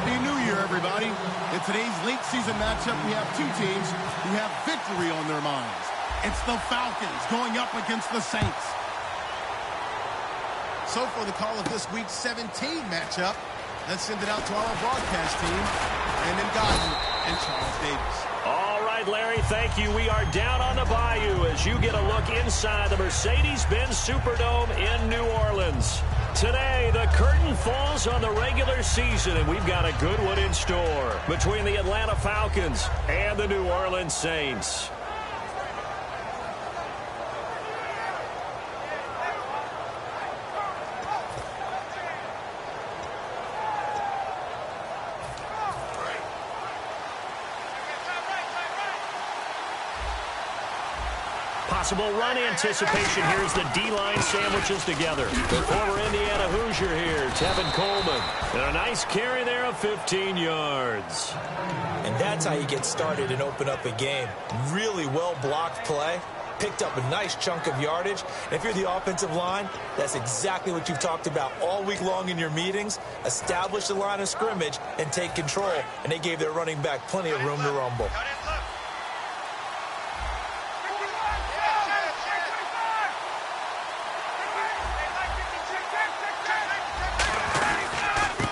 Happy New Year, everybody. In today's late season matchup, we have two teams who have victory on their minds. It's the Falcons going up against the Saints. So for the call of this week's 17 matchup, let's send it out to our broadcast team, Brandon Godwin and Charles Davis. All right, Larry, thank you. We are down on the bayou as you get a look inside the Mercedes-Benz Superdome in New Orleans. Today, the curtain falls on the regular season, and we've got a good one in store between the Atlanta Falcons and the New Orleans Saints. Possible run anticipation. Here's the D-line sandwiches together. The former Indiana Hoosier here, Tevin Coleman. And a nice carry there of 15 yards. And that's how you get started and open up a game. Really well-blocked play. Picked up a nice chunk of yardage. And if you're the offensive line, that's exactly what you've talked about all week long in your meetings. Establish the line of scrimmage and take control. And they gave their running back plenty of room to rumble.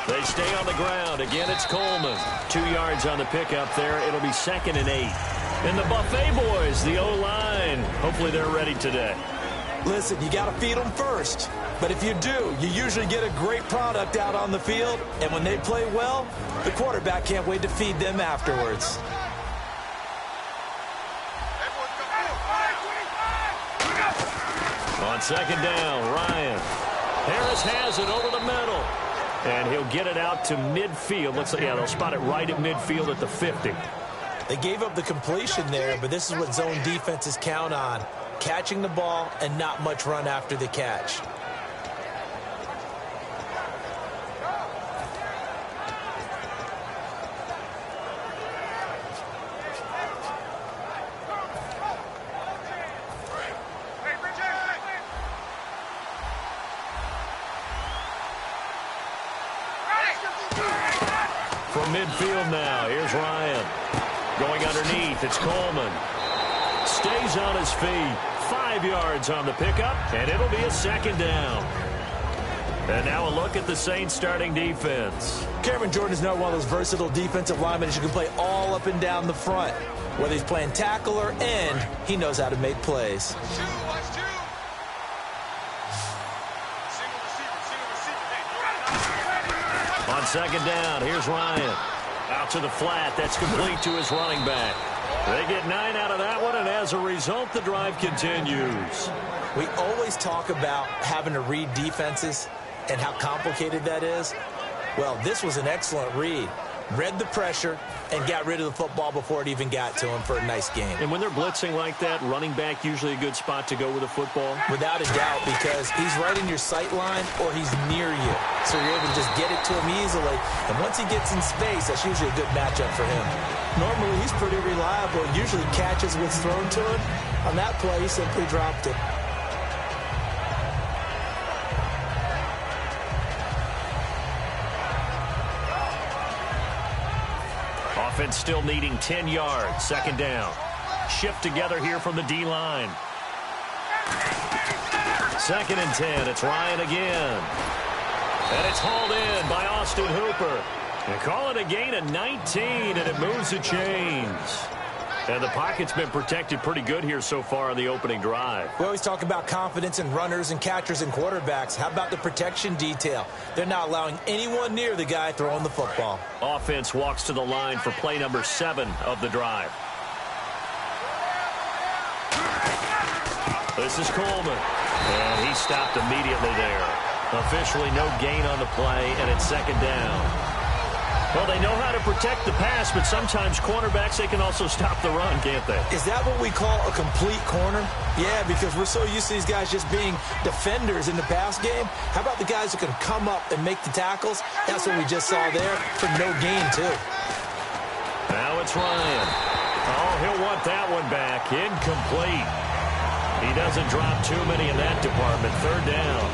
They stay on the ground. Again, it's Coleman. 2 yards on the pickup there. It'll be 2nd and 8. And the Buffet boys, the O-line, hopefully they're ready today. Listen, you got to feed them first. But if you do, you usually get a great product out on the field. And when they play well, the quarterback can't wait to feed them afterwards. On 2nd down, Ryan. Harris has it over the middle. And he'll get it out to midfield. Looks like, yeah, they'll spot it right at midfield at the 50. They gave up the completion there, but this is what zone defenses count on. Catching the ball and not much run after the catch. From midfield now, here's Ryan. Going underneath, it's Coleman. Stays on his feet. 5 yards on the pickup, and it'll be a 2nd down. And now a look at the Saints starting defense. Cameron Jordan is now one of those versatile defensive linemen who can play all up and down the front. Whether he's playing tackle or end, he knows how to make plays. On 2nd down, here's Ryan. Out to the flat. That's complete to his running back. They get 9 out of that one, and as a result, the drive continues. We always talk about having to read defenses and how complicated that is. Well, this was an excellent read. Read the pressure and got rid of the football before it even got to him for a nice game. And when they're blitzing like that, running back usually a good spot to go with the football? Without a doubt, because he's right in your sight line or he's near you. So you're able to just get it to him easily. And once he gets in space, that's usually a good matchup for him. Normally, he's pretty reliable and usually catches what's thrown to him. On that play, he simply dropped it. Offense still needing 10 yards. 2nd down. Shift together here from the D-line. 2nd and 10. It's Ryan again. And it's hauled in by Austin Hooper. And call it a gain of 19, and it moves the chains. And the pocket's been protected pretty good here so far on the opening drive. We always talk about confidence in runners and catchers and quarterbacks. How about the protection detail? They're not allowing anyone near the guy throwing the football. Offense walks to the line for play number 7 of the drive. This is Coleman. And he stopped immediately there. Officially no gain on the play, and it's 2nd down. Well, they know how to protect the pass, but sometimes cornerbacks, they can also stop the run, can't they? Is that what we call a complete corner? Yeah, because we're so used to these guys just being defenders in the pass game. How about the guys who can come up and make the tackles? That's what we just saw there for no gain, too. Now it's Ryan. Oh, he'll want that one back. Incomplete. He doesn't drop too many in that department. 3rd down.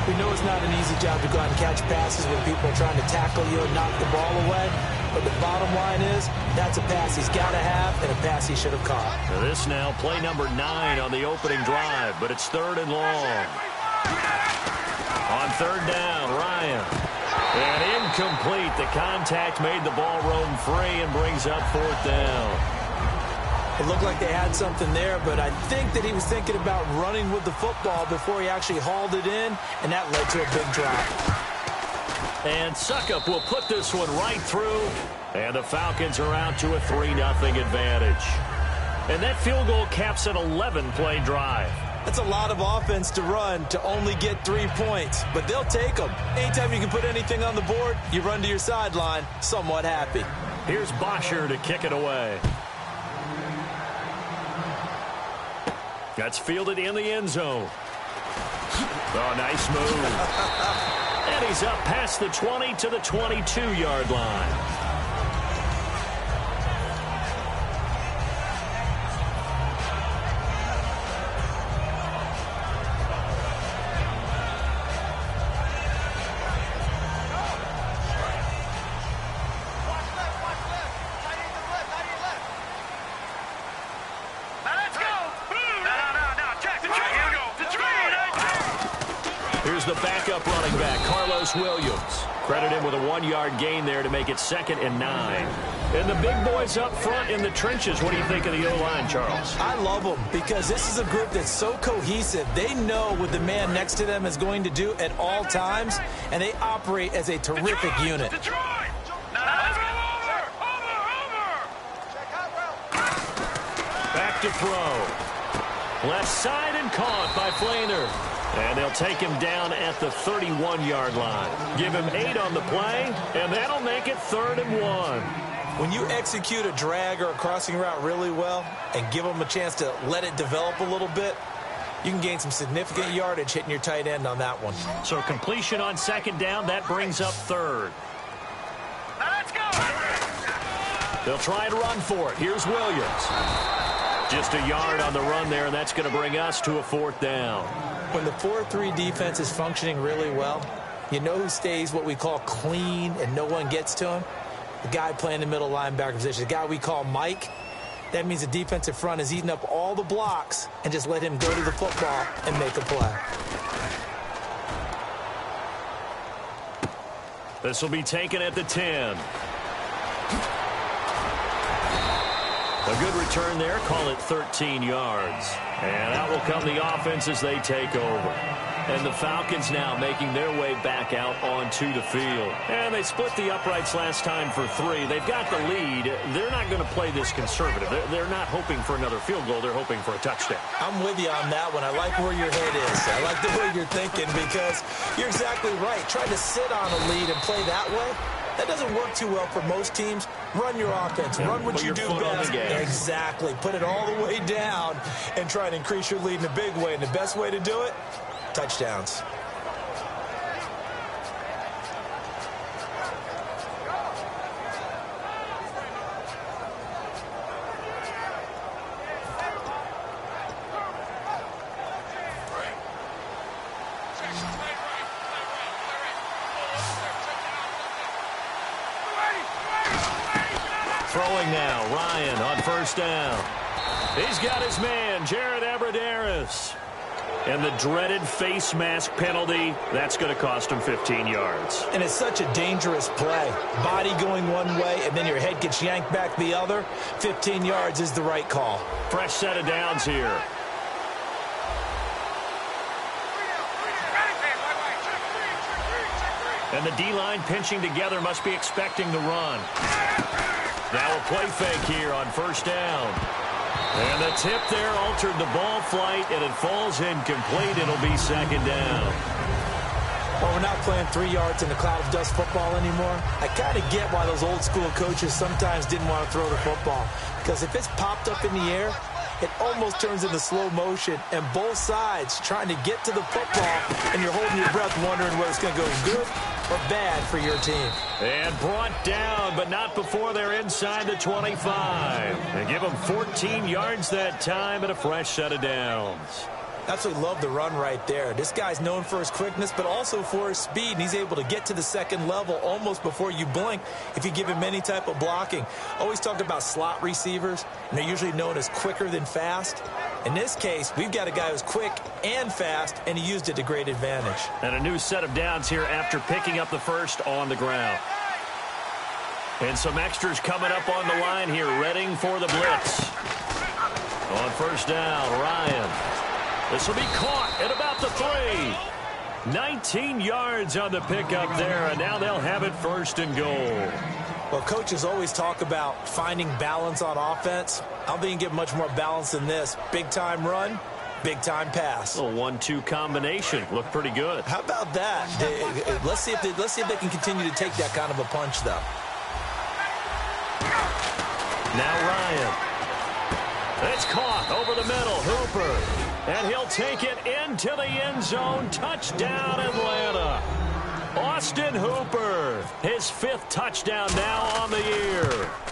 We know it's not an easy job to go out and catch passes when people are trying to tackle you and knock the ball away. But the bottom line is, that's a pass he's got to have and a pass he should have caught. This now, play number 9 on the opening drive, but it's 3rd and long. On 3rd down, Ryan. And incomplete. The contact made the ball roam free and brings up 4th down. It looked like they had something there, but I think that he was thinking about running with the football before he actually hauled it in, and that led to a big drop. And Suckup will put this one right through, and the Falcons are out to a 3-0 advantage. And that field goal caps an 11-play drive. That's a lot of offense to run to only get 3 points, but they'll take them. Anytime you can put anything on the board, you run to your sideline somewhat happy. Here's Bosher to kick it away. That's fielded in the end zone. Oh, nice move. And he's up past the 20 to the 22-yard line. Here's the backup running back, Carlos Williams. Credit him with a 1-yard gain there to make it 2nd and 9. And the big boys up front in the trenches. What do you think of the O-line, Charles? I love them because this is a group that's so cohesive. They know what the man next to them is going to do at all times, and they operate as a terrific unit. Back to throw. Left side and caught by Flainer. And they'll take him down at the 31-yard line. Give him 8 on the play, and that'll make it 3rd and 1. When you execute a drag or a crossing route really well and give them a chance to let it develop a little bit, you can gain some significant yardage hitting your tight end on that one. So completion on 2nd down, that brings up 3rd. Now let's go! They'll try and run for it. Here's Williams. Just a yard on the run there, and that's going to bring us to a 4th down. When the 4-3 defense is functioning really well, you know who stays what we call clean and no one gets to him? The guy playing the middle linebacker position, the guy we call Mike. That means the defensive front is eating up all the blocks and just let him go to the football and make a play. This will be taken at the 10. A good return there. Call it 13 yards. And out will come the offense as they take over. And the Falcons now making their way back out onto the field. And they split the uprights last time for 3. They've got the lead. They're not going to play this conservative. They're not hoping for another field goal. They're hoping for a touchdown. I'm with you on that one. I like where your head is. I like the way you're thinking because you're exactly right. Trying to sit on a lead and play that way, that doesn't work too well for most teams. Run your offense. Run what you do best. Exactly. Put it all the way down and try and increase your lead in a big way. And the best way to do it, touchdowns. Throwing now, Ryan on 1st down. He's got his man, Jared Abbrederis. And the dreaded face mask penalty, that's going to cost him 15 yards. And it's such a dangerous play. Body going one way, and then your head gets yanked back the other. 15 yards is the right call. Fresh set of downs here. And the D-line pinching together must be expecting the run. Now a play fake here on 1st down. And the tip there altered the ball flight, and it falls incomplete. It'll be 2nd down. Well, we're not playing 3 yards in the cloud of dust football anymore. I kind of get why those old school coaches sometimes didn't want to throw the football. Because if it's popped up in the air, it almost turns into slow motion, and both sides trying to get to the football, and you're holding your breath wondering whether it's going to go good or bad for your team. And brought down, but not before they're inside the 25. They give them 14 yards that time and a fresh set of downs. Absolutely love the run right there. This guy's known for his quickness, but also for his speed, and he's able to get to the second level almost before you blink if you give him any type of blocking. Always talk about slot receivers, and they're usually known as quicker than fast. In this case, we've got a guy who's quick and fast, and he used it to great advantage. And a new set of downs here after picking up the first on the ground. And some extras coming up on the line here, readying for the blitz. On first down, Ryan. This will be caught at about the 3. 19 yards on the pickup there, and now they'll have it first and goal. Well, coaches always talk about finding balance on offense. I don't think you can get much more balance than this. Big-time run, big-time pass. A 1-2 combination. Looked pretty good. How about that? Let's see if they can continue to take that kind of a punch, though. Now Ryan. It's caught over the middle. Hooper. And he'll take it into the end zone. Touchdown, Atlanta. Austin Hooper, his 5th touchdown now on the year.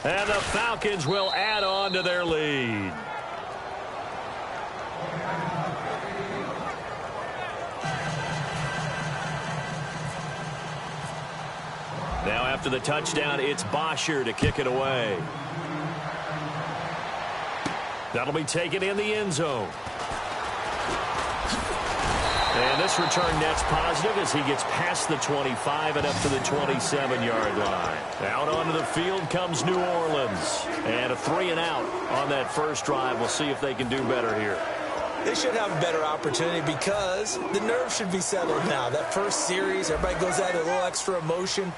And the Falcons will add on to their lead. Now after the touchdown, it's Bosher to kick it away. That'll be taken in the end zone. And this return net's positive as he gets past the 25 and up to the 27-yard line. Out onto the field comes New Orleans. And a 3 and out on that first drive. We'll see if they can do better here. They should have a better opportunity because the nerves should be settled now. That first series, everybody goes out with a little extra emotion.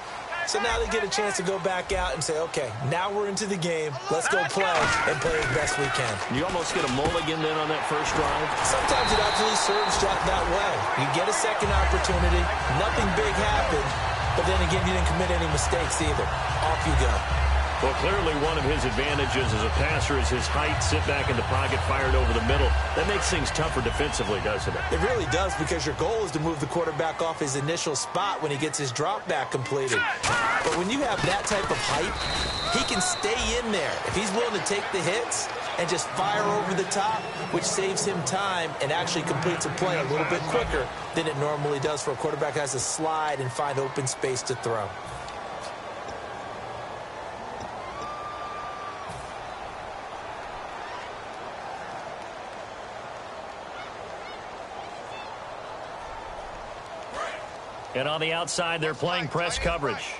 So now they get a chance to go back out and say, okay, now we're into the game. Let's go play and play as best we can. You almost get a mulligan then on that first drive? Sometimes it absolutely serves that way. You get a second opportunity. Nothing big happened. But then again, you didn't commit any mistakes either. Off you go. Well, clearly one of his advantages as a passer is his height, sit back in the pocket, fired over the middle. That makes things tougher defensively, doesn't it? It really does, because your goal is to move the quarterback off his initial spot when he gets his drop back completed. But when you have that type of height, he can stay in there. If he's willing to take the hits and just fire over the top, which saves him time and actually completes a play a little bit quicker than it normally does for a quarterback who has to slide and find open space to throw. And on the outside, they're playing press coverage.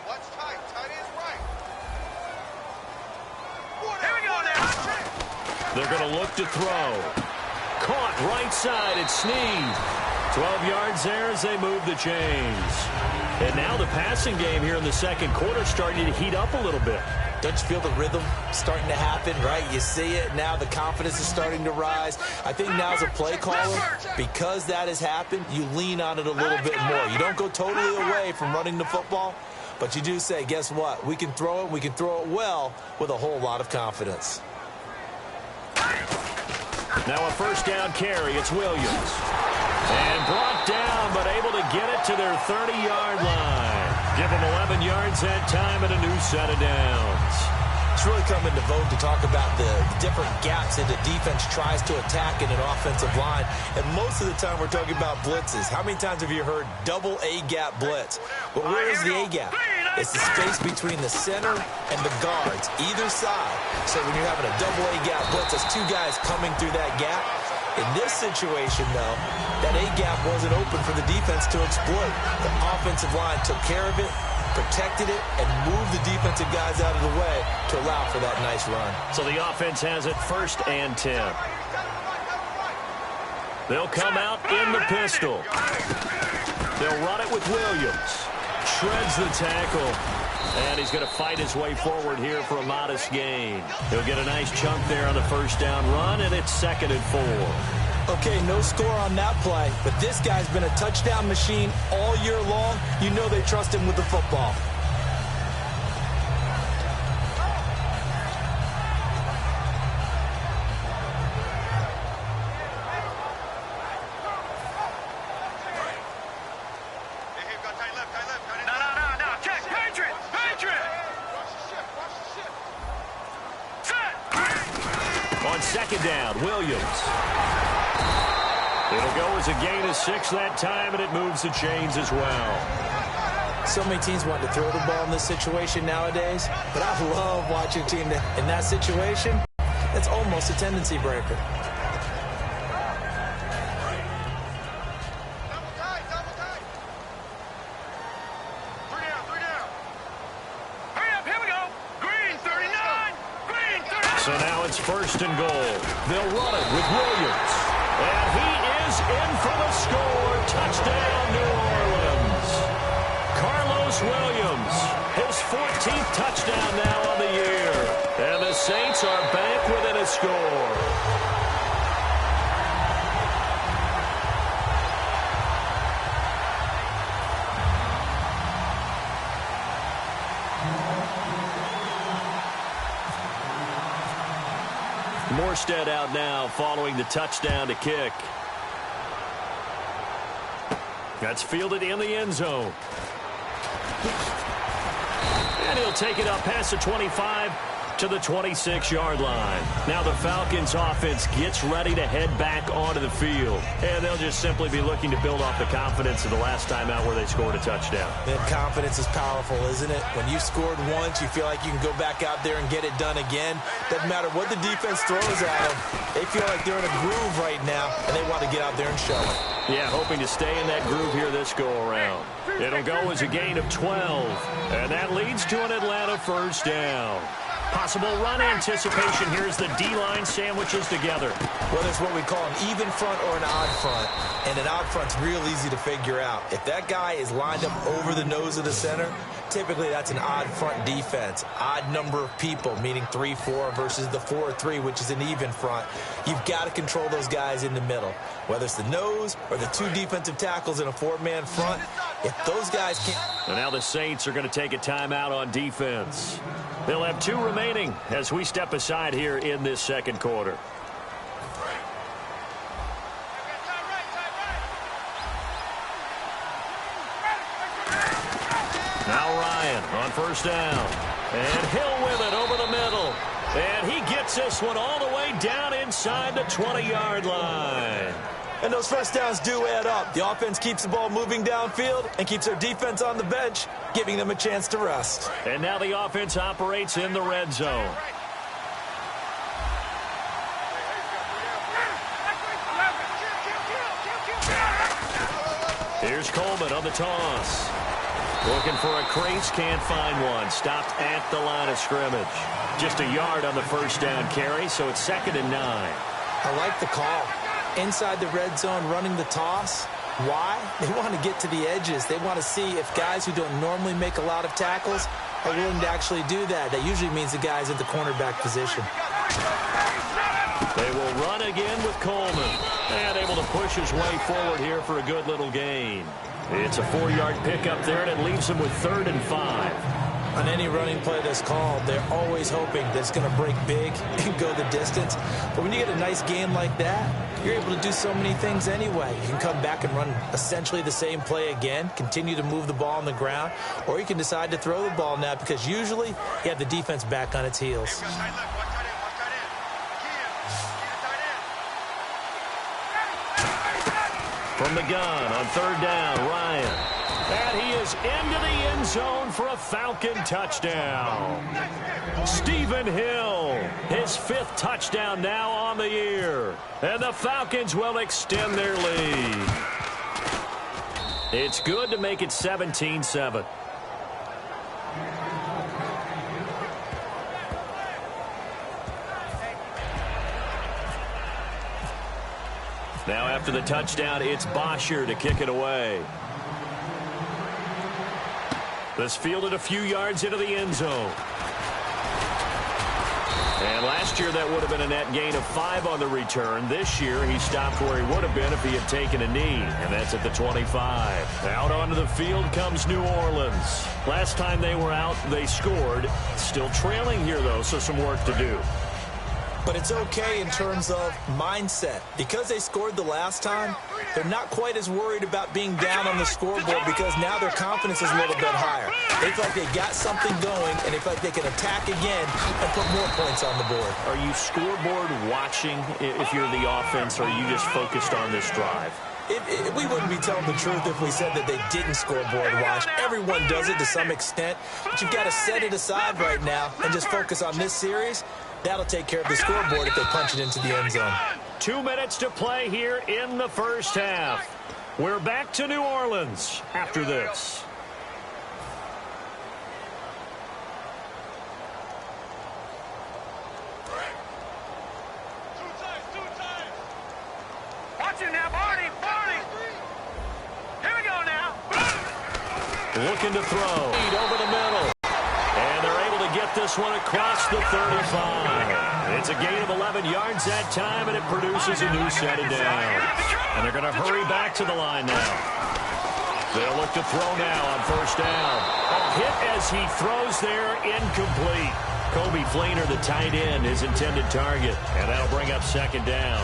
They're going to look to throw. Caught right side. It's Snead. 12 yards there as they move the chains. And now the passing game here in the second quarter starting to heat up a little bit. Don't you feel the rhythm starting to happen, right? You see it now. The confidence is starting to rise. I think now as a play caller, because that has happened, you lean on it a little bit more. You don't go totally away from running the football, but you do say, guess what? We can throw it. We can throw it well with a whole lot of confidence. Now a first down carry. It's Williams. And brought down, but able to get it to their 30-yard line. Give them 11 yards that time and a new set of downs. It's really coming to vote to talk about the different gaps that the defense tries to attack in an offensive line. And most of the time we're talking about blitzes. How many times have you heard double A-gap blitz? Well, where is the A-gap? It's the space between the center and the guards, either side. So when you're having a double A-gap blitz, that's two guys coming through that gap. In this situation, though, that A-gap wasn't open for the defense to exploit. The offensive line took care of it, protected it, and moved the defensive guys out of the way to allow for that nice run. So the offense has it 1st and 10. They'll come out in the pistol. They'll run it with Williams. Shreds the tackle. And he's going to fight his way forward here for a modest gain. He'll get a nice chunk there on the first down run, and it's 2nd and 4. Okay, no score on that play, but this guy's been a touchdown machine all year long. You know they trust him with the football. On 2nd down, Williams. It'll go as a gain of 6 that time, and it moves the chains as well. So many teams want to throw the ball in this situation nowadays, but I love watching a team that, in that situation, it's almost a tendency breaker. So now it's 1st and goal. They'll run it with Williams. And he is in for the score. Touchdown, New Orleans. Carlos Williams, his 14th touchdown now on the year. And the Saints are back within a score. Morstead out now following the touchdown to kick. That's fielded in the end zone. And he'll take it up past the 25 to the 26-yard line. Now the Falcons offense gets ready to head back onto the field. And they'll just simply be looking to build off the confidence of the last time out where they scored a touchdown. Man, confidence is powerful, isn't it? When you've scored once, you feel like you can go back out there and get it done again. Doesn't matter what the defense throws at them. They feel like they're in a groove right now, and they want to get out there and show it. Yeah, hoping to stay in that groove here this go-around. It'll go as a gain of 12, and that leads to an Atlanta 1st down. Possible run anticipation here as the D-line sandwiches together. Well, that's what we call an even front or an odd front. And an odd front's real easy to figure out. If that guy is lined up over the nose of the center, typically that's an odd front defense. Odd number of people, meaning 3-4 versus the 4-3, which is an even front. You've got to control those guys in the middle. Whether it's the nose or the 2 defensive tackles in a 4-man front, if those guys can't... And now the Saints are going to take a timeout on defense. They'll have 2 remaining as we step aside here in this 2nd quarter. Now Ryan on 1st down. And Hill with it over the middle. And he gets this one all the way down inside the 20-yard line. And those 1st downs do add up. The offense keeps the ball moving downfield and keeps their defense on the bench, giving them a chance to rest. And now the offense operates in the red zone. Here's Coleman on the toss. Looking for a crease, can't find one. Stopped at the line of scrimmage. Just a yard on the 1st down carry, so it's 2nd and 9. I like the call. Inside the red zone, running the toss. Why? They want to get to the edges. They want to see if guys who don't normally make a lot of tackles are willing to actually do that. That usually means the guy's in the cornerback position. They will run again with Coleman. And able to push his way forward here for a good little gain. It's a 4-yard pickup there, and it leaves them with 3rd and 5. On any running play that's called, they're always hoping that it's going to break big and go the distance. But when you get a nice game like that, you're able to do so many things anyway. You can come back and run essentially the same play again, continue to move the ball on the ground, or you can decide to throw the ball now because usually you have the defense back on its heels. From the gun on 3rd down, Ryan. And he is into the end zone for a Falcon touchdown. Stephen Hill, his 5th touchdown now on the year. And the Falcons will extend their lead. It's good to make it 17-7. Now after the touchdown, it's Bosher to kick it away. This fielded a few yards into the end zone. And last year that would have been a net gain of 5 on the return. This year he stopped where he would have been if he had taken a knee. And that's at the 25. Out onto the field comes New Orleans. Last time they were out, they scored. Still trailing here, though, so some work to do. But it's okay in terms of mindset. Because they scored the last time, they're not quite as worried about being down on the scoreboard because now their confidence is a little bit higher. They feel like they got something going, and they feel like they can attack again and put more points on the board. Are you scoreboard watching if you're the offense, or are you just focused on this drive? We wouldn't be telling the truth if we said that they didn't scoreboard watch. Everyone does it to some extent, but you've got to set it aside right now and just focus on this series. That'll take care of the scoreboard if they punch it into the end zone. 2 minutes to play here in the first half. We're back to New Orleans after this. Watch it now, Barney. Here we go now. Looking to throw. Over the middle. And they're able to get this one across the 35. It's a gain of 11 yards that time, and it produces a new set of downs. And they're going to hurry back to the line now. They'll look to throw now on first down. A hit as he throws there, incomplete. Kobe Fleener, the tight end, his intended target. And that'll bring up second down.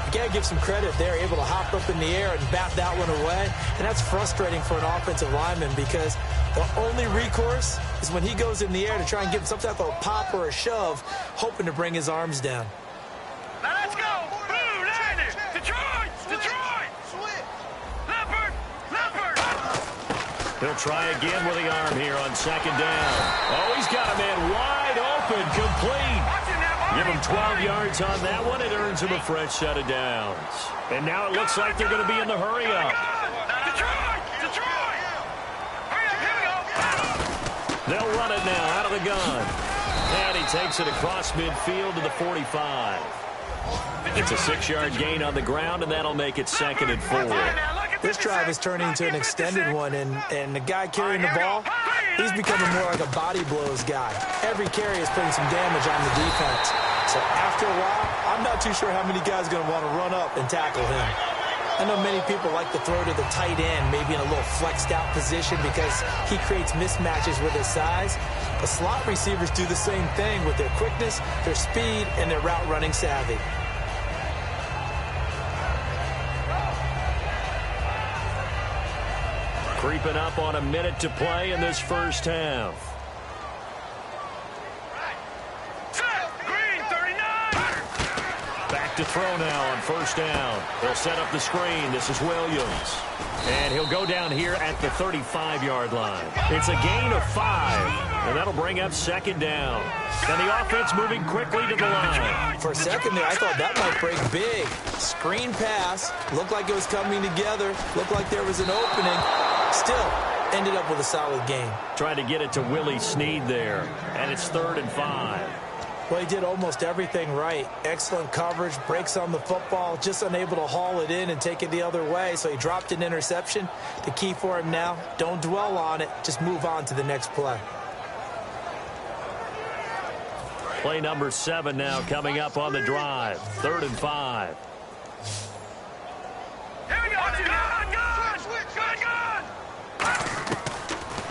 You got to give some credit. They're able to hop up in the air and bat that one away. And that's frustrating for an offensive lineman because the only recourse is when he goes in the air to try and give him some type of a pop or a shove, hoping to bring his arms down. Now let's go. Blue Niners. Detroit. Leopard. He'll try again with the arm here on second down. Oh, he's got a man wide open, complete. Give him 12 yards on that one. It earns him a fresh set of downs. And now it looks like they're going to be in the hurry-up. Detroit. Hurry up, here we go. They'll run it now out of the gun. And he takes it across midfield to the 45. It's a 6-yard gain on the ground, and that'll make it 2nd and 4. This drive is turning into an extended one, and the guy carrying the ball, he's becoming more like a body blows guy. Every carry is putting some damage on the defense. So after a while, I'm not too sure how many guys are going to want to run up and tackle him. I know many people like to throw to the tight end, maybe in a little flexed out position because he creates mismatches with his size. The slot receivers do the same thing with their quickness, their speed, and their route running savvy. Creeping up on a minute to play in this first half. Green 39. Back to throw now on first down. They'll set up the screen. This is Williams. And he'll go down here at the 35-yard line. It's a gain of 5, and that'll bring up second down. And the offense moving quickly to the line. For a second there, I thought that might break big. Screen pass. Looked like it was coming together. Looked like there was an opening. Still, ended up with a solid game. Trying to get it to Willie Snead there. And it's 3rd and 5. Well, he did almost everything right. Excellent coverage, breaks on the football, just unable to haul it in and take it the other way. So he dropped an interception. The key for him now, don't dwell on it. Just move on to the next play. Play number 7 now coming up on the drive. 3rd and 5. Here we go. Gun.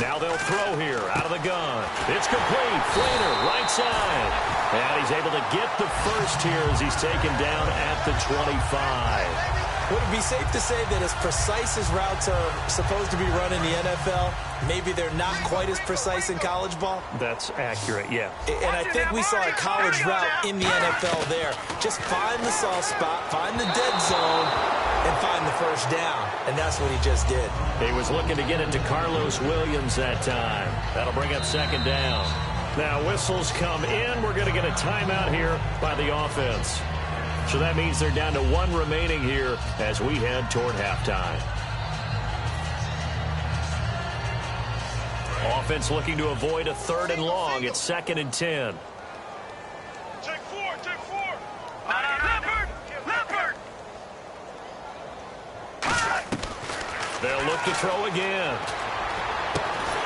Now they'll throw here out of the gun. It's complete. Fleener, right side. And he's able to get the first here as he's taken down at the 25. Would it be safe to say that as precise as routes are supposed to be run in the NFL, maybe they're not quite as precise in college ball? That's accurate, yeah. And I think we saw a college route in the NFL there. Just find the soft spot, find the dead zone, and find the first down. And that's what he just did. He was looking to get it to Carlos Williams that time. That'll bring up second down. Now whistles come in. We're going to get a timeout here by the offense. So that means they're down to 1 remaining here as we head toward halftime. Offense looking to avoid a 3rd and long. It's 2nd and 10. Take 4. Leopard. They'll look to throw again.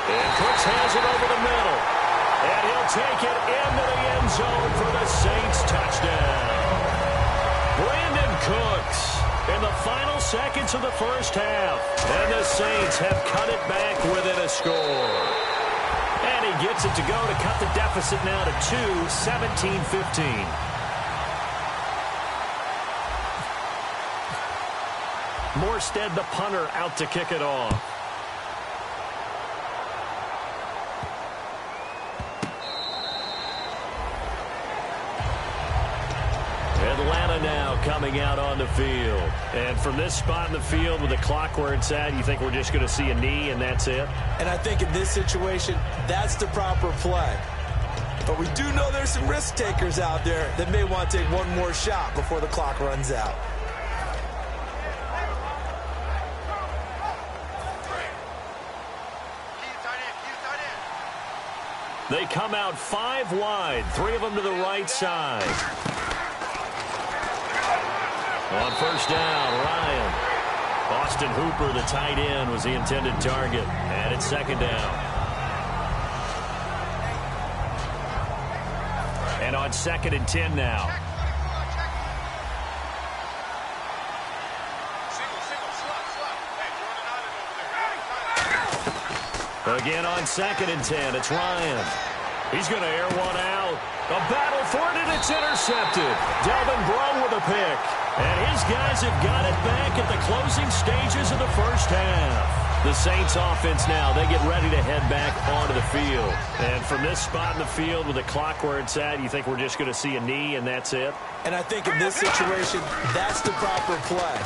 And Cooks has it over the middle. And he'll take it into the end zone for the Saints touchdown. Brandon Cooks in the final seconds of the first half. And the Saints have cut it back within a score. And he gets it to go to cut the deficit now to 2, 17-15. Morstead, the punter, out to kick it off. Atlanta now coming out on the field. And from this spot in the field with the clock where it's at, you think we're just going to see a knee and that's it? And I think in this situation, that's the proper play. But we do know there's some risk takers out there that may want to take one more shot before the clock runs out. They come out 5 wide, 3 of them to the right side. On first down, Ryan. Austin Hooper, the tight end, was the intended target. And it's second down. And on 2nd and 10 now. Again on 2nd and 10, it's Ryan. He's going to air one out. A battle for it, and it's intercepted. Delvin Breaux with a pick. And his guys have got it back at the closing stages of the first half. The Saints offense now, they get ready to head back onto the field. And from this spot in the field with the clock where it's at, you think we're just going to see a knee and that's it? And I think in this situation, that's the proper play.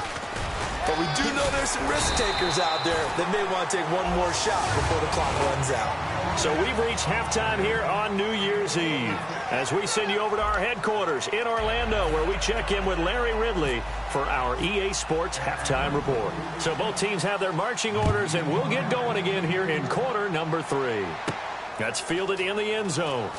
But we do know there's some risk takers out there that may want to take one more shot before the clock runs out. So we've reached halftime here on New Year's Eve as we send you over to our headquarters in Orlando where we check in with Larry Ridley for our EA Sports Halftime Report. So both teams have their marching orders and we'll get going again here in quarter number 3. That's fielded in the end zone.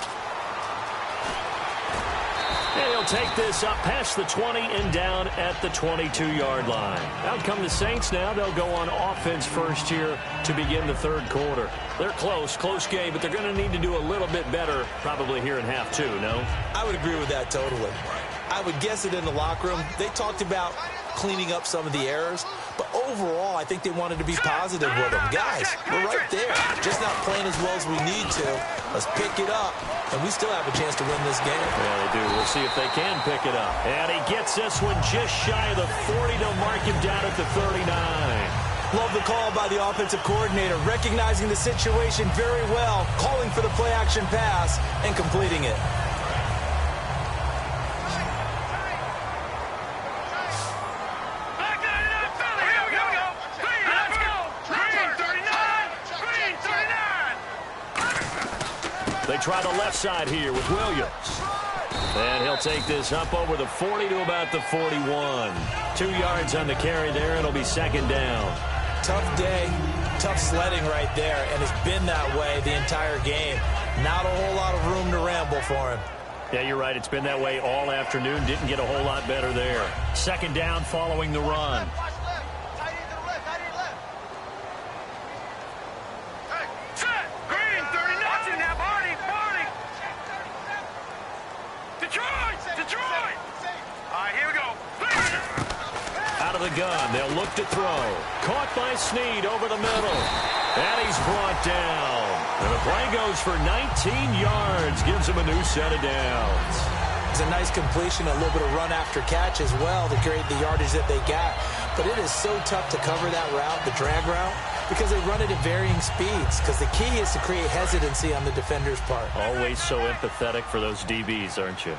And he'll take this up past the 20 and down at the 22-yard line. Out come the Saints now. They'll go on offense first here to begin the third quarter. They're close game, but they're going to need to do a little bit better probably here in half 2, no? I would agree with that totally. I would guess it in the locker room. They talked about cleaning up some of the errors, but overall, I think they wanted to be positive with them. Guys, we're right there. Just not playing as well as we need to. Let's pick it up, and we still have a chance to win this game. Yeah, they do. We'll see if they can pick it up. And he gets this one just shy of the 40 to mark him down at the 39. Love the call by the offensive coordinator, recognizing the situation very well, calling for the play-action pass, and completing it. They try the left side here with Williams. And he'll take this up over the 40 to about the 41. 2 yards on the carry there. It'll be second down. Tough day, tough sledding right there, and it's been that way the entire game. Not a whole lot of room to ramble for him. Yeah, you're right. It's been that way all afternoon. Didn't get a whole lot better there. Second down following the run. The gun. They'll look to throw. Caught by Snead over the middle. And he's brought down. And the play goes for 19 yards. Gives him a new set of downs. It's a nice completion, a little bit of run after catch as well to create the yardage that they got. But it is so tough to cover that route, the drag route, because they run it at varying speeds. Because the key is to create hesitancy on the defender's part. Always so empathetic for those DBs, aren't you?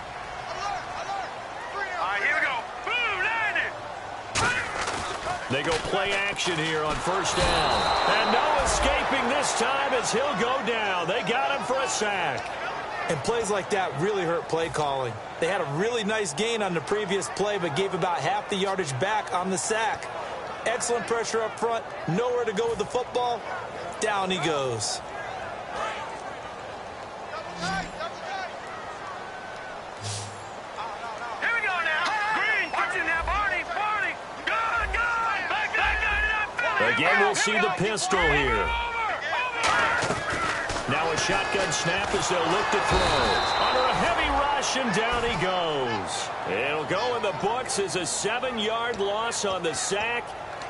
They go play action here on first down. And no escaping this time as he'll go down. They got him for a sack. And plays like that really hurt play calling. They had a really nice gain on the previous play, but gave about half the yardage back on the sack. Excellent pressure up front. Nowhere to go with the football. Down he goes. Again, we'll see the pistol here. Now a shotgun snap as they'll look to throw. Under a heavy rush, and down he goes. It'll go in the books as a 7-yard loss on the sack.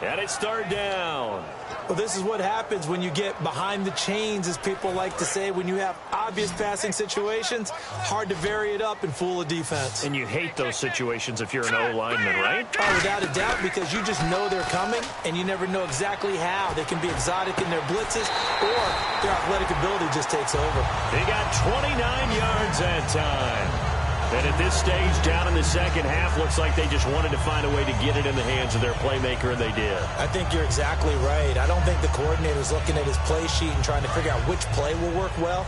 And it's third down. Well, this is what happens when you get behind the chains, as people like to say. When you have obvious passing situations, hard to vary it up and fool a defense. And you hate those situations if you're an O-lineman, right? Oh, without a doubt, because you just know they're coming, and you never know exactly how. They can be exotic in their blitzes, or their athletic ability just takes over. They got 29 yards that time. And at this stage, down in the second half, looks like they just wanted to find a way to get it in the hands of their playmaker, and they did. I think you're exactly right. I don't think the coordinator's looking at his play sheet and trying to figure out which play will work well.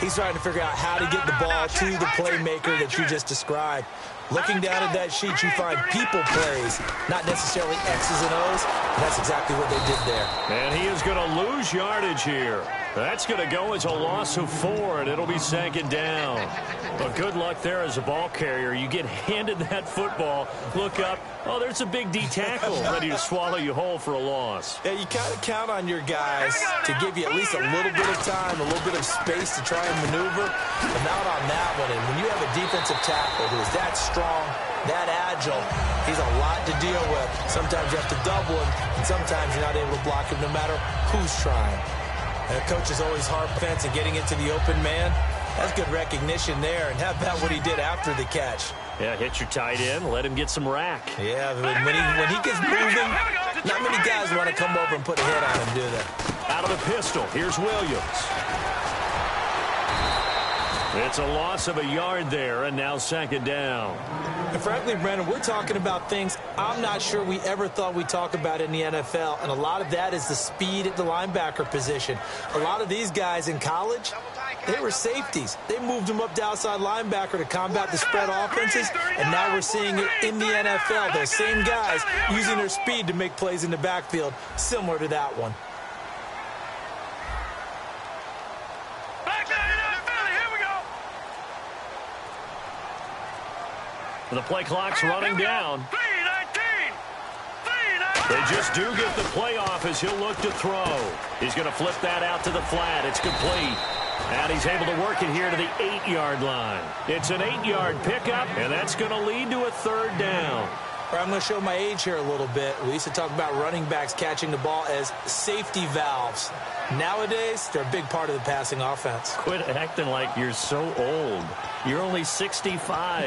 He's trying to figure out how to get the ball to the playmaker that you just described. Looking down at that sheet, you find people plays, not necessarily X's and O's. And that's exactly what they did there. And he is going to lose yardage here. That's going to go as a loss of 4, and it'll be second down. But good luck there as a ball carrier. You get handed that football, look up, oh, there's a big D tackle ready to swallow you whole for a loss. Yeah, you kind of count on your guys to give you at least a little bit of time, a little bit of space to try and maneuver, but not on that one. And when you have a defensive tackle who is that strong, that agile, he's a lot to deal with. Sometimes you have to double him, and sometimes you're not able to block him no matter who's trying. And the coach is always hard fence and getting it to the open man. That's good recognition there. And how about what he did after the catch? Yeah, hit your tight end, let him get some rack. Yeah, when he gets moving, not many guys want to come over and put a hit on him, do they? Out of the pistol, here's Williams. It's a loss of a yard there, and now second down. And frankly, Brandon, we're talking about things I'm not sure we ever thought we'd talk about in the NFL, and a lot of that is the speed at the linebacker position. A lot of these guys in college, they were safeties. They moved them up to outside linebacker to combat the spread offenses, and now we're seeing it in the NFL. Those same guys using their speed to make plays in the backfield, similar to that one. The play clock's running down. They just do get the play off as he'll look to throw. He's going to flip that out to the flat. It's complete. And he's able to work it here to the 8-yard line. It's an 8-yard pickup, and that's going to lead to a third down. I'm going to show my age here a little bit. We used to talk about running backs catching the ball as safety valves. Nowadays, they're a big part of the passing offense. Quit acting like you're so old. You're only 65.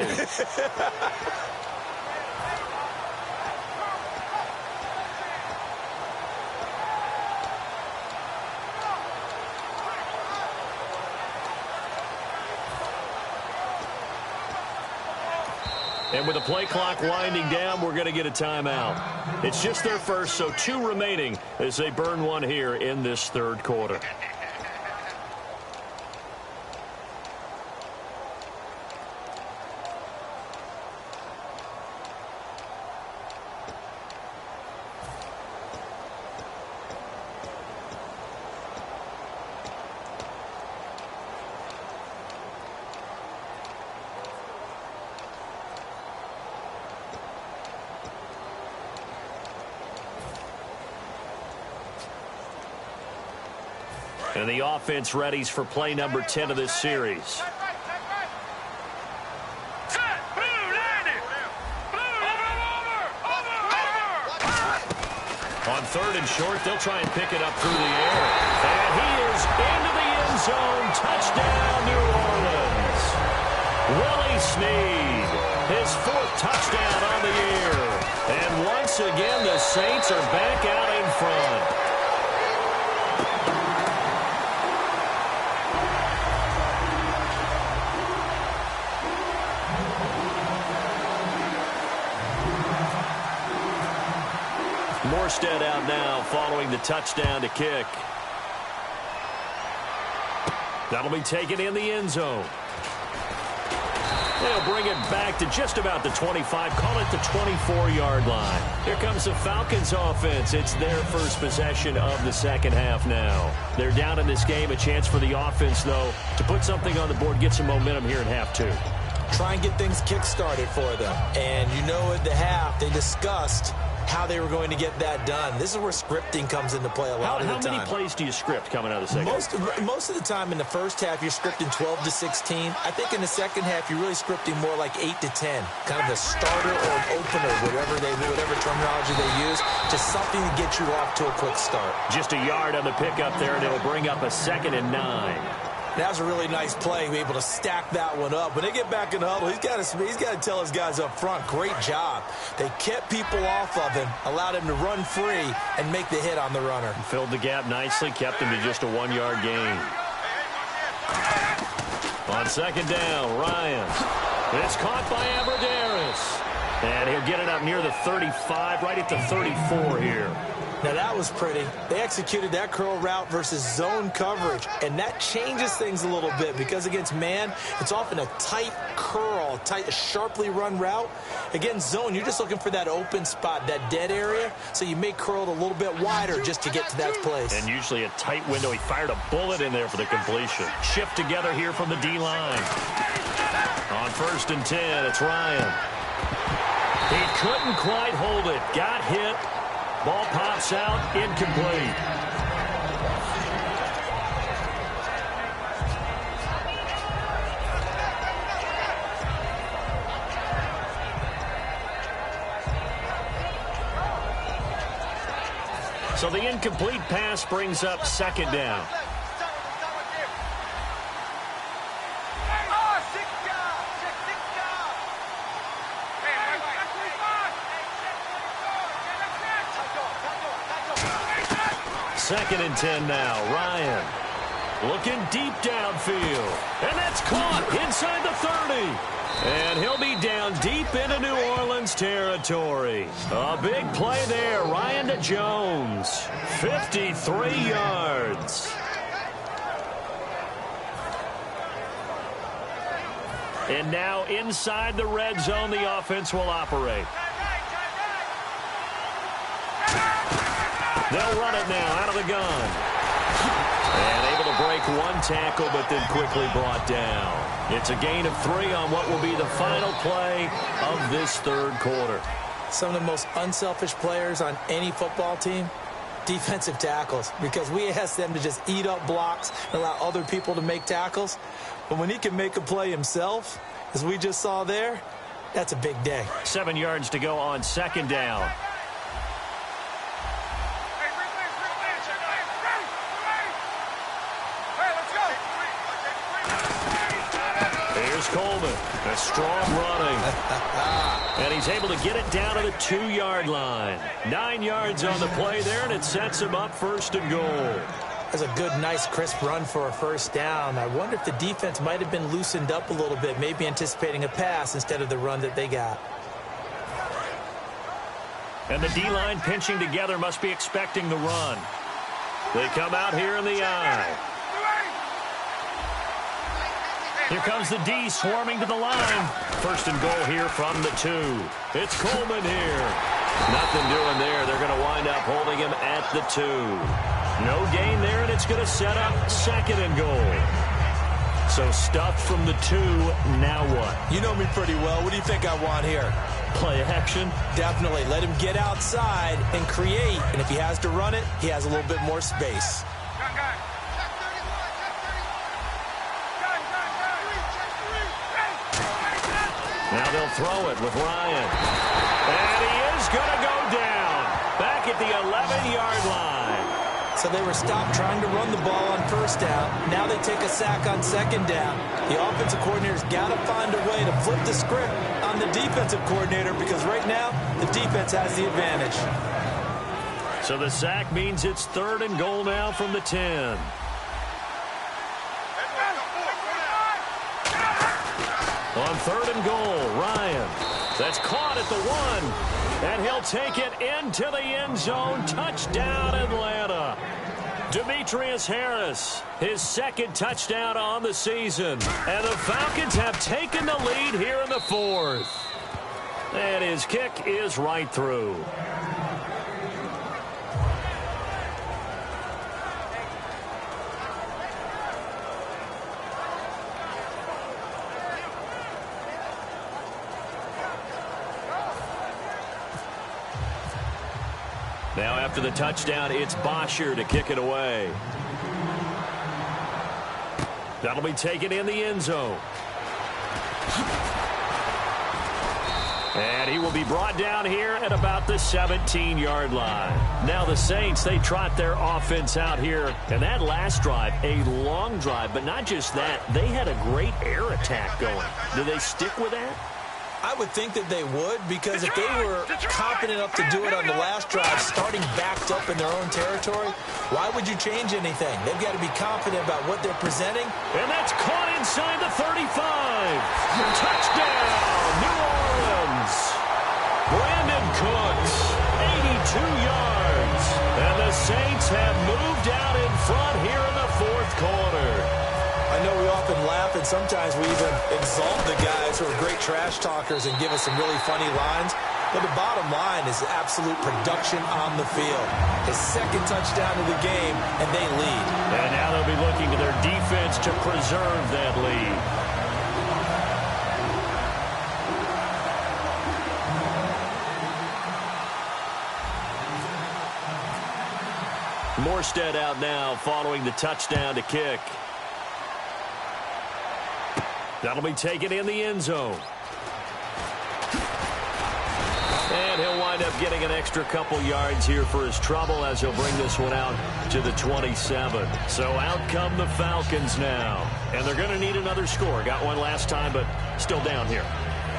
And with the play clock winding down, we're going to get a timeout. It's just their first, so 2 remaining as they burn one here in this third quarter. And the offense readies for play number 10 of this series. On third and short, they'll try and pick it up through the air. And he is into the end zone. Touchdown, New Orleans. Willie Snead, his 4th touchdown on the year. And once again, the Saints are back out in front. Morstead out now following the touchdown to kick. That'll be taken in the end zone. They'll bring it back to just about the 25, call it the 24-yard line. Here comes the Falcons offense. It's their first possession of the second half now. They're down in this game. A chance for the offense, though, to put something on the board, get some momentum here in half 2. Try and get things kick-started for them. And you know at the half they discussed how they were going to get that done. This is where scripting comes into play a lot of the time. How many plays do you script coming out of the second half? Most of the time in the first half, you're scripting 12 to 16. I think in the second half, you're really scripting more like 8 to 10. Kind of a starter or an opener, whatever terminology they use. Just something to get you off to a quick start. Just a yard on the pickup there, and it'll bring up a 2nd and 9. That was a really nice play, be able to stack that one up. When they get back in the huddle, he's got to tell his guys up front, great job. They kept people off of him, allowed him to run free, and make the hit on the runner. Filled the gap nicely, kept him to just a 1-yard gain. On 2nd down, Ryan. It's caught by Aberderis. And he'll get it up near the 35, right at the 34 here. Now, that was pretty. They executed that curl route versus zone coverage, and that changes things a little bit because against man, it's often a tight curl, a sharply run route. Against zone, you're just looking for that open spot, that dead area, so you may curl it a little bit wider just to get to that place. And usually a tight window. He fired a bullet in there for the completion. Shift together here from the D-line. On 1st and 10, it's Ryan. He couldn't quite hold it. Got hit. Ball pops out, incomplete. So the incomplete pass brings up 2nd down. Second and 10 now. Ryan looking deep downfield. And that's caught inside the 30. And he'll be down deep into New Orleans territory. A big play there. Ryan to Jones. 53 yards. And now inside the red zone, the offense will operate. They'll run it now out of the gun. And able to break one tackle, but then quickly brought down. It's a gain of 3 on what will be the final play of this 3rd quarter. Some of the most unselfish players on any football team, defensive tackles, because we ask them to just eat up blocks and allow other people to make tackles. But when he can make a play himself, as we just saw there, that's a big day. 7 yards to go on 2nd down. Coleman, a strong running. And he's able to get it down to the 2-yard line. 9 yards on the play there, and it sets him up 1st and goal. That's a good, nice, crisp run for a 1st down. I wonder if the defense might have been loosened up a little bit, maybe anticipating a pass instead of the run that they got. And the D-line pinching together must be expecting the run. They come out here in the eye. Here comes the D swarming to the line. 1st and goal here from the 2. It's Coleman here. Nothing doing there. They're going to wind up holding him at the 2. No gain there, and it's going to set up 2nd and goal. So stuffed from the 2. Now what? You know me pretty well. What do you think I want here? Play action? Definitely. Let him get outside and create. And if he has to run it, he has a little bit more space. Now they'll throw it with Ryan. And he is going to go down. Back at the 11-yard line. So they were stopped trying to run the ball on 1st down. Now they take a sack on 2nd down. The offensive coordinator's got to find a way to flip the script on the defensive coordinator because right now the defense has the advantage. So the sack means it's 3rd and goal now from the 10. On 3rd and goal, Ryan. That's caught at the 1. And he'll take it into the end zone. Touchdown, Atlanta. Demetrius Harris, his 2nd touchdown on the season. And the Falcons have taken the lead here in the 4th. And his kick is right through. Now after the touchdown, it's Bosher to kick it away. That'll be taken in the end zone. And he will be brought down here at about the 17-yard line. Now the Saints, they trot their offense out here. And that last drive, a long drive, but not just that. They had a great air attack going. Do they stick with that? I would think that they would, because if they were confident enough to do it on the last drive, starting backed up in their own territory, why would you change anything? They've got to be confident about what they're presenting. And that's caught inside the 35. Touchdown, New Orleans. Brandon Cooks, 82 yards. And the Saints have moved out in front here in the fourth quarter. I know we often laugh, and sometimes we even exalt the guys who are great trash talkers and give us some really funny lines. But the bottom line is absolute production on the field. His second touchdown of the game, and they lead. And now they'll be looking to their defense to preserve that lead. Morstead out now following the touchdown to kick. That'll be taken in the end zone. And he'll wind up getting an extra couple yards here for his trouble as he'll bring this one out to the 27. So out come the Falcons now. And they're going to need another score. Got one last time, but still down here.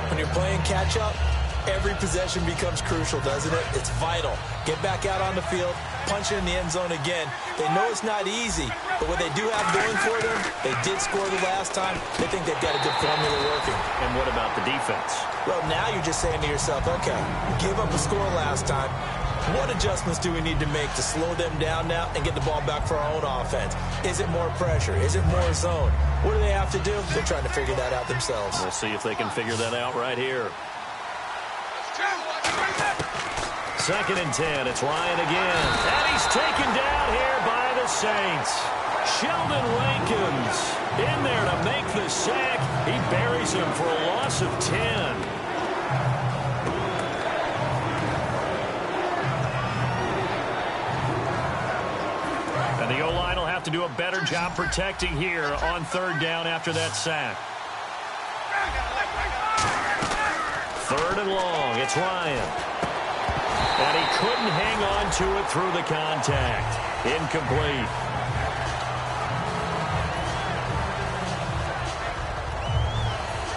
When you're playing catch-up, every possession becomes crucial, doesn't it? It's vital. Get back out on the field, punch it in the end zone again. They know it's not easy, but what they do have going for them, they did score the last time. They think they've got a good formula working. And what about the defense? Well, now you're just saying to yourself, okay, give up a score last time. What adjustments do we need to make to slow them down now and get the ball back for our own offense? Is it more pressure? Is it more zone? What do they have to do? They're trying to figure that out themselves. We'll see if they can figure that out right here. 2nd and 10. It's Ryan again. And he's taken down here by the Saints. Sheldon Rankins in there to make the sack. He buries him for a loss of 10. And the O-line will have to do a better job protecting here on 3rd down after that sack. 3rd and long. It's Ryan. And he couldn't hang on to it through the contact. Incomplete.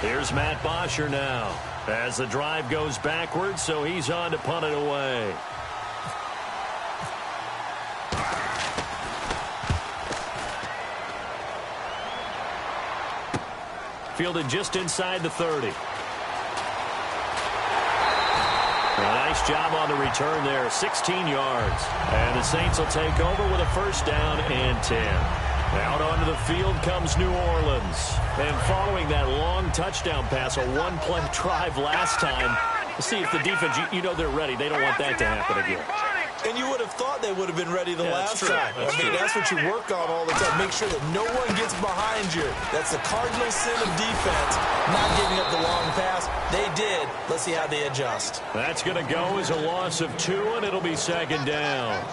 Here's Matt Bosher now as the drive goes backwards, so he's on to punt it away. Fielded just inside the 30. A nice job on the return there, 16 yards. And the Saints will take over with a 1st down and 10. Out onto the field comes New Orleans. And following that long touchdown pass, a one-play drive last time, see if the defense, you know they're ready. They don't want that to happen again. And you would have thought they would have been ready the last time. That's what you work on all the time. Make sure that no one gets behind you. That's the cardinal sin of defense, not giving up the long pass. They did. Let's see how they adjust. That's going to go as a loss of 2, and it'll be 2nd down.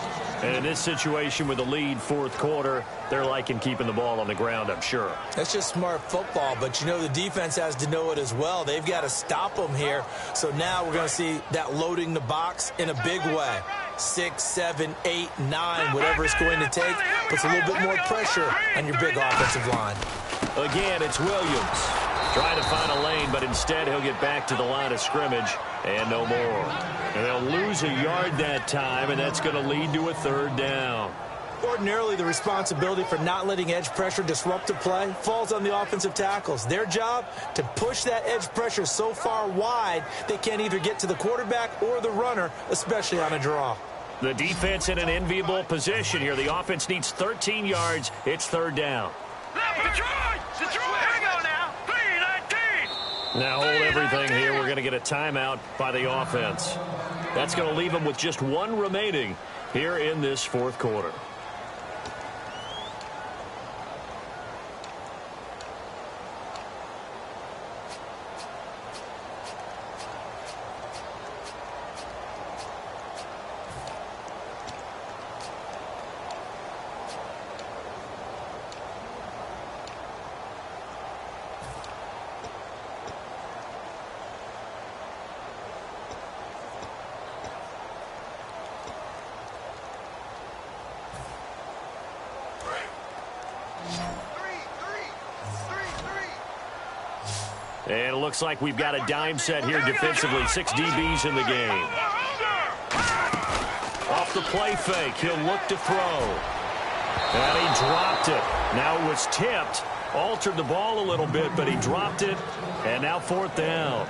And in this situation with the lead 4th quarter, they're liking keeping the ball on the ground, I'm sure. That's just smart football, but you know the defense has to know it as well. They've got to stop them here. So now we're going to see that loading the box in a big way. 6, 7, 8, 9, whatever it's going to take, puts a little bit more pressure on your big offensive line. Again, it's Williams. Trying to find a lane, but instead he'll get back to the line of scrimmage and no more. And they'll lose a yard that time, and that's going to lead to a 3rd down. Ordinarily, the responsibility for not letting edge pressure disrupt the play falls on the offensive tackles. Their job, to push that edge pressure so far wide they can't either get to the quarterback or the runner, especially on a draw. The defense in an enviable position here. The offense needs 13 yards. It's 3rd down. Detroit! Here we go now. 3-19. Now hold everything here. We're going to get a timeout by the offense. That's going to leave them with just 1 remaining here in this 4th quarter. And it looks like we've got a dime set here defensively. 6 DBs in the game. Off the play fake, he'll look to throw. And he dropped it. Now it was tipped. Altered the ball a little bit, but he dropped it. And now 4th down.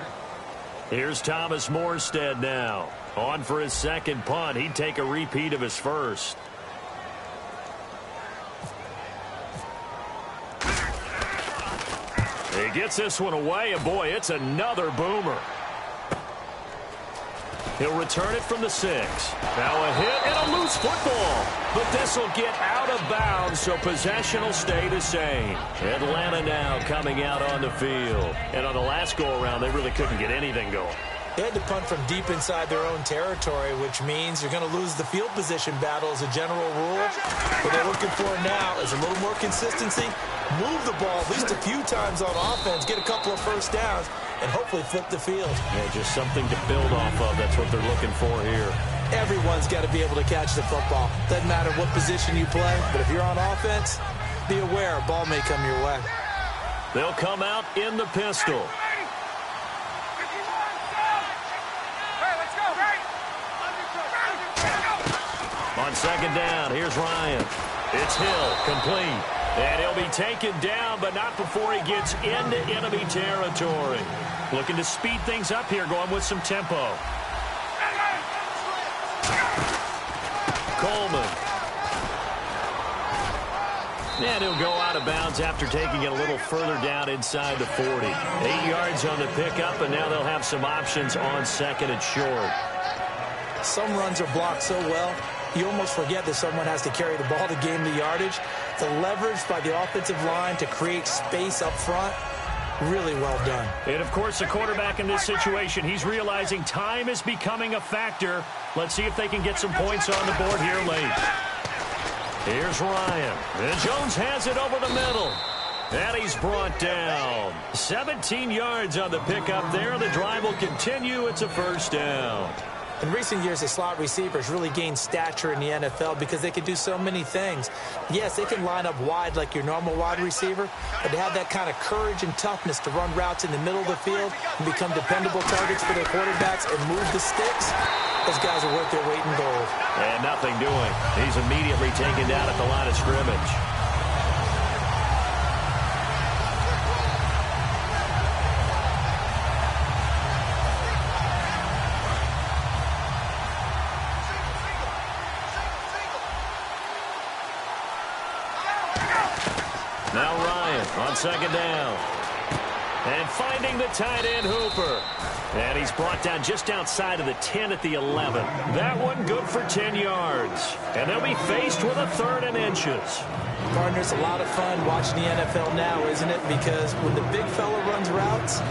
Here's Thomas Morstead now. On for his second punt. He'd take a repeat of his first. He gets this one away, and boy, it's another boomer. He'll return it from the 6. Now a hit and a loose football. But this will get out of bounds, so possession will stay the same. Atlanta now coming out on the field. And on the last go-around, they really couldn't get anything going. They had to punt from deep inside their own territory, which means you're going to lose the field position battle as a general rule. What they're looking for now is a little more consistency, move the ball at least a few times on offense, get a couple of first downs, and hopefully flip the field. Yeah, just something to build off of. That's what they're looking for here. Everyone's got to be able to catch the football. Doesn't matter what position you play, but if you're on offense, be aware a ball may come your way. They'll come out in the pistol. On second down, here's Ryan. It's Hill, complete. And he'll be taken down, but not before he gets into enemy territory. Looking to speed things up here, going with some tempo. Coleman. And he'll go out of bounds after taking it a little further down inside the 40. 8 yards on the pickup, and now they'll have some options on second and short. Some runs are blocked so well, you almost forget that someone has to carry the ball to gain the yardage. The leverage by the offensive line to create space up front, really well done. And, of course, the quarterback in this situation, he's realizing time is becoming a factor. Let's see if they can get some points on the board here late. Here's Ryan. And Jones has it over the middle. And he's brought down. 17 yards on the pickup there. The drive will continue. It's a first down. In recent years, the slot receivers really gained stature in the NFL because they can do so many things. Yes, they can line up wide like your normal wide receiver, but to have that kind of courage and toughness to run routes in the middle of the field and become dependable targets for their quarterbacks and move the sticks, those guys are worth their weight in gold. And nothing doing. He's immediately taken down at the line of scrimmage. Now Ryan on second down. And finding the tight end Hooper. And he's brought down just outside of the 10 at the 11. That one good for 10 yards. And they'll be faced with a 3rd and inches. Partner, it's a lot of fun watching the NFL now, isn't it? Because when the big fella runs routes,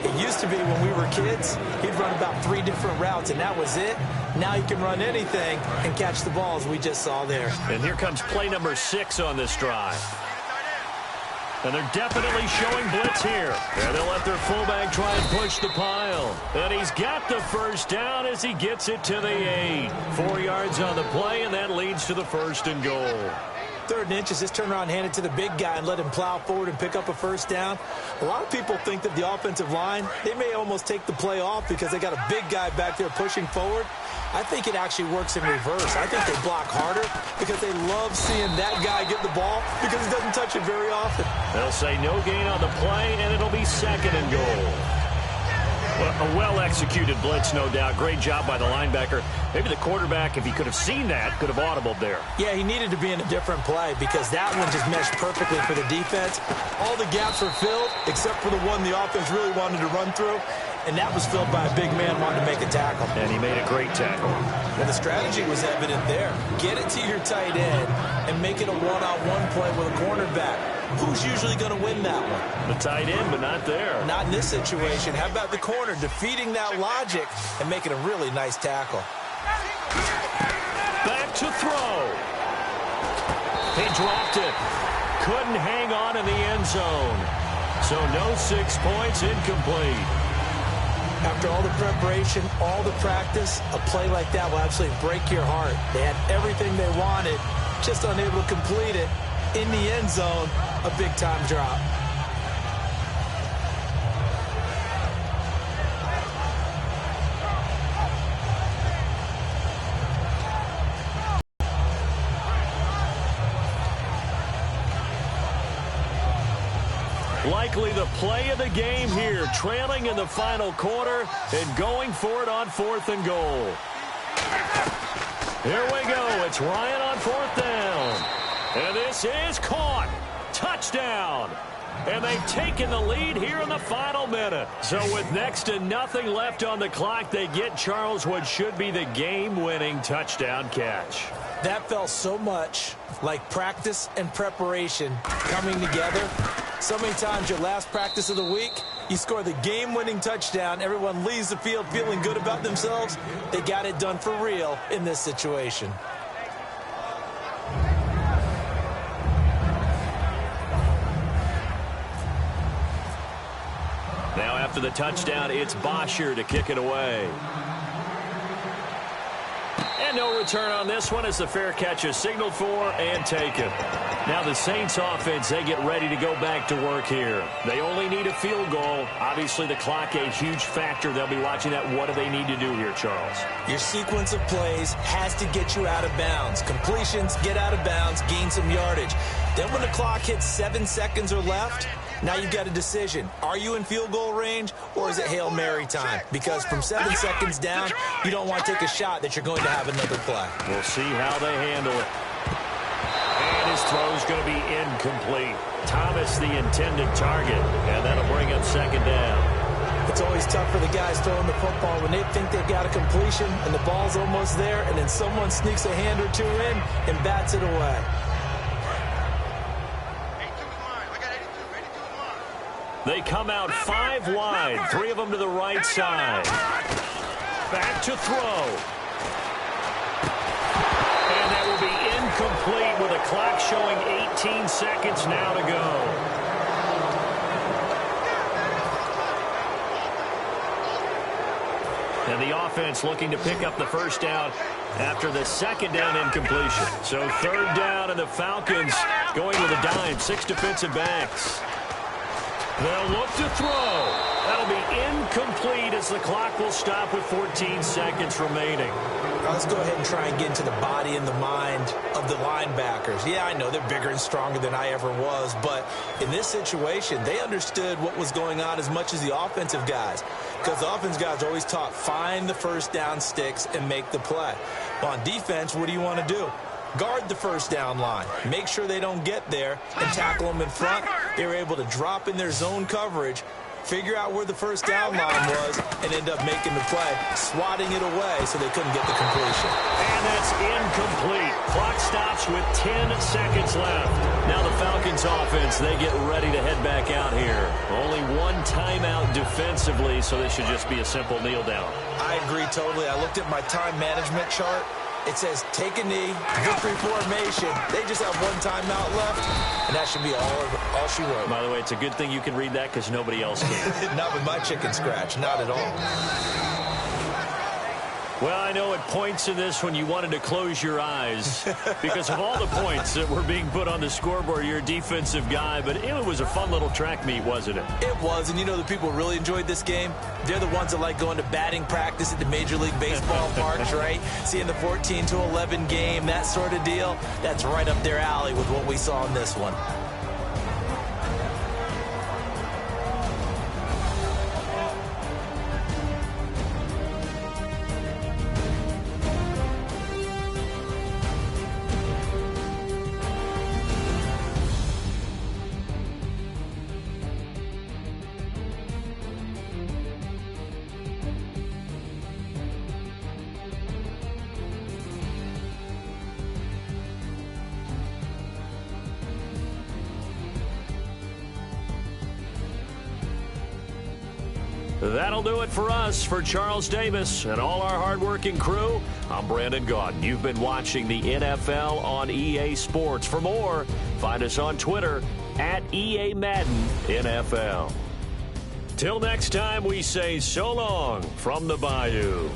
it used to be when we were kids, he'd run about 3 different routes, and that was it. Now he can run anything and catch the balls we just saw there. And here comes play number 6 on this drive. And they're definitely showing blitz here. And they'll let their fullback try and push the pile. And he's got the first down as he gets it to the 8. 4 yards on the play, and that leads to the 1st and goal. 3rd and inches, just turn around, hand it to the big guy, and let him plow forward and pick up a first down. A lot of people think that the offensive line, they may almost take the play off because they got a big guy back there pushing forward. I think it actually works in reverse. I think they block harder because they love seeing that guy get the ball because he doesn't touch it very often. They'll say no gain on the play, and it'll be 2nd and goal. A well-executed blitz, no doubt. Great job by the linebacker. Maybe the quarterback, if he could have seen that, could have audibled there. Yeah, he needed to be in a different play because that one just meshed perfectly for the defense. All the gaps were filled except for the one the offense really wanted to run through, and that was filled by a big man wanting to make a tackle. And he made a great tackle. And the strategy was evident there. Get it to your tight end and make it a one-on-one play with a cornerback. Who's usually going to win that one? The tight end, but not there. Not in this situation. How about the corner defeating that logic and making a really nice tackle? Back to throw. He dropped it. Couldn't hang on in the end zone. So no 6 points, incomplete. After all the preparation, all the practice, a play like that will absolutely break your heart. They had everything they wanted, just unable to complete it. In the end zone, a big-time drop. likely the play of the game here, trailing in the final quarter and going for it on 4th and goal. Here we go. It's Ryan on 4th down. And this is caught. Touchdown. And they've taken the lead here in the final minute. So with next to nothing left on the clock, they get Charles what should be the game-winning touchdown catch. That felt so much like practice and preparation coming together. So many times your last practice of the week, you score the game-winning touchdown. Everyone leaves the field feeling good about themselves. They got it done for real in this situation. Now after the touchdown, it's Bosher to kick it away. And no return on this one as the fair catch is signaled for and taken. Now the Saints offense, they get ready to go back to work here. They only need a field goal. Obviously the clock a huge factor. They'll be watching that. What do they need to do here, Charles? Your sequence of plays has to get you out of bounds. Completions, get out of bounds, gain some yardage. Then when the clock hits 7 seconds or left, now you've got a decision. Are you in field goal range or is it Hail Mary time? Because from 7 seconds down, you don't want to take a shot that you're going to have another play. We'll see how they handle it. And his throw's going to be incomplete. Thomas the intended target, and that'll bring up 2nd down. It's always tough for the guys throwing the football when they think they've got a completion and the ball's almost there, and then someone sneaks a hand or two in and bats it away. They come out 5 wide, 3 of them to the right side. Back to throw. And that will be incomplete with a clock showing 18 seconds now to go. And the offense looking to pick up the 1st down after the 2nd down incompletion. So 3rd down, and the Falcons going with a dime, 6 defensive backs. They'll look to throw. That'll be incomplete as the clock will stop with 14 seconds remaining. Now let's go ahead and try and get into the body and the mind of the linebackers. Yeah, I know they're bigger and stronger than I ever was, but in this situation, they understood what was going on as much as the offensive guys. Because the offensive guys are always taught, find the 1st down sticks and make the play. Well, on defense, what do you want to do? Guard the 1st down line. Make sure they don't get there and tackle them in front. They were able to drop in their zone coverage, figure out where the 1st down line was, and end up making the play, swatting it away so they couldn't get the completion. And that's incomplete. Clock stops with 10 seconds left. Now the Falcons offense, they get ready to head back out here. Only 1 timeout defensively, so this should just be a simple kneel down. I agree totally. I looked at my time management chart. It says take a knee, victory formation. They just have 1 timeout left, and that should be all she wrote. By the way, it's a good thing you can read that because nobody else can. Not with my chicken scratch, not at all. Well, I know at points in this when you wanted to close your eyes because of all the points that were being put on the scoreboard. You're a defensive guy, but it was a fun little track meet, wasn't it? It was, and you know the people who really enjoyed this game? They're the ones that like going to batting practice at the Major League Baseball parks, right? Seeing the 14-11 game, that sort of deal. That's right up their alley with what we saw in this one. That'll do it for us. For Charles Davis and all our hardworking crew, I'm Brandon Gaudin. You've been watching the NFL on EA Sports. For more, find us on Twitter at EA Madden NFL. Till next time, we say so long from the Bayou.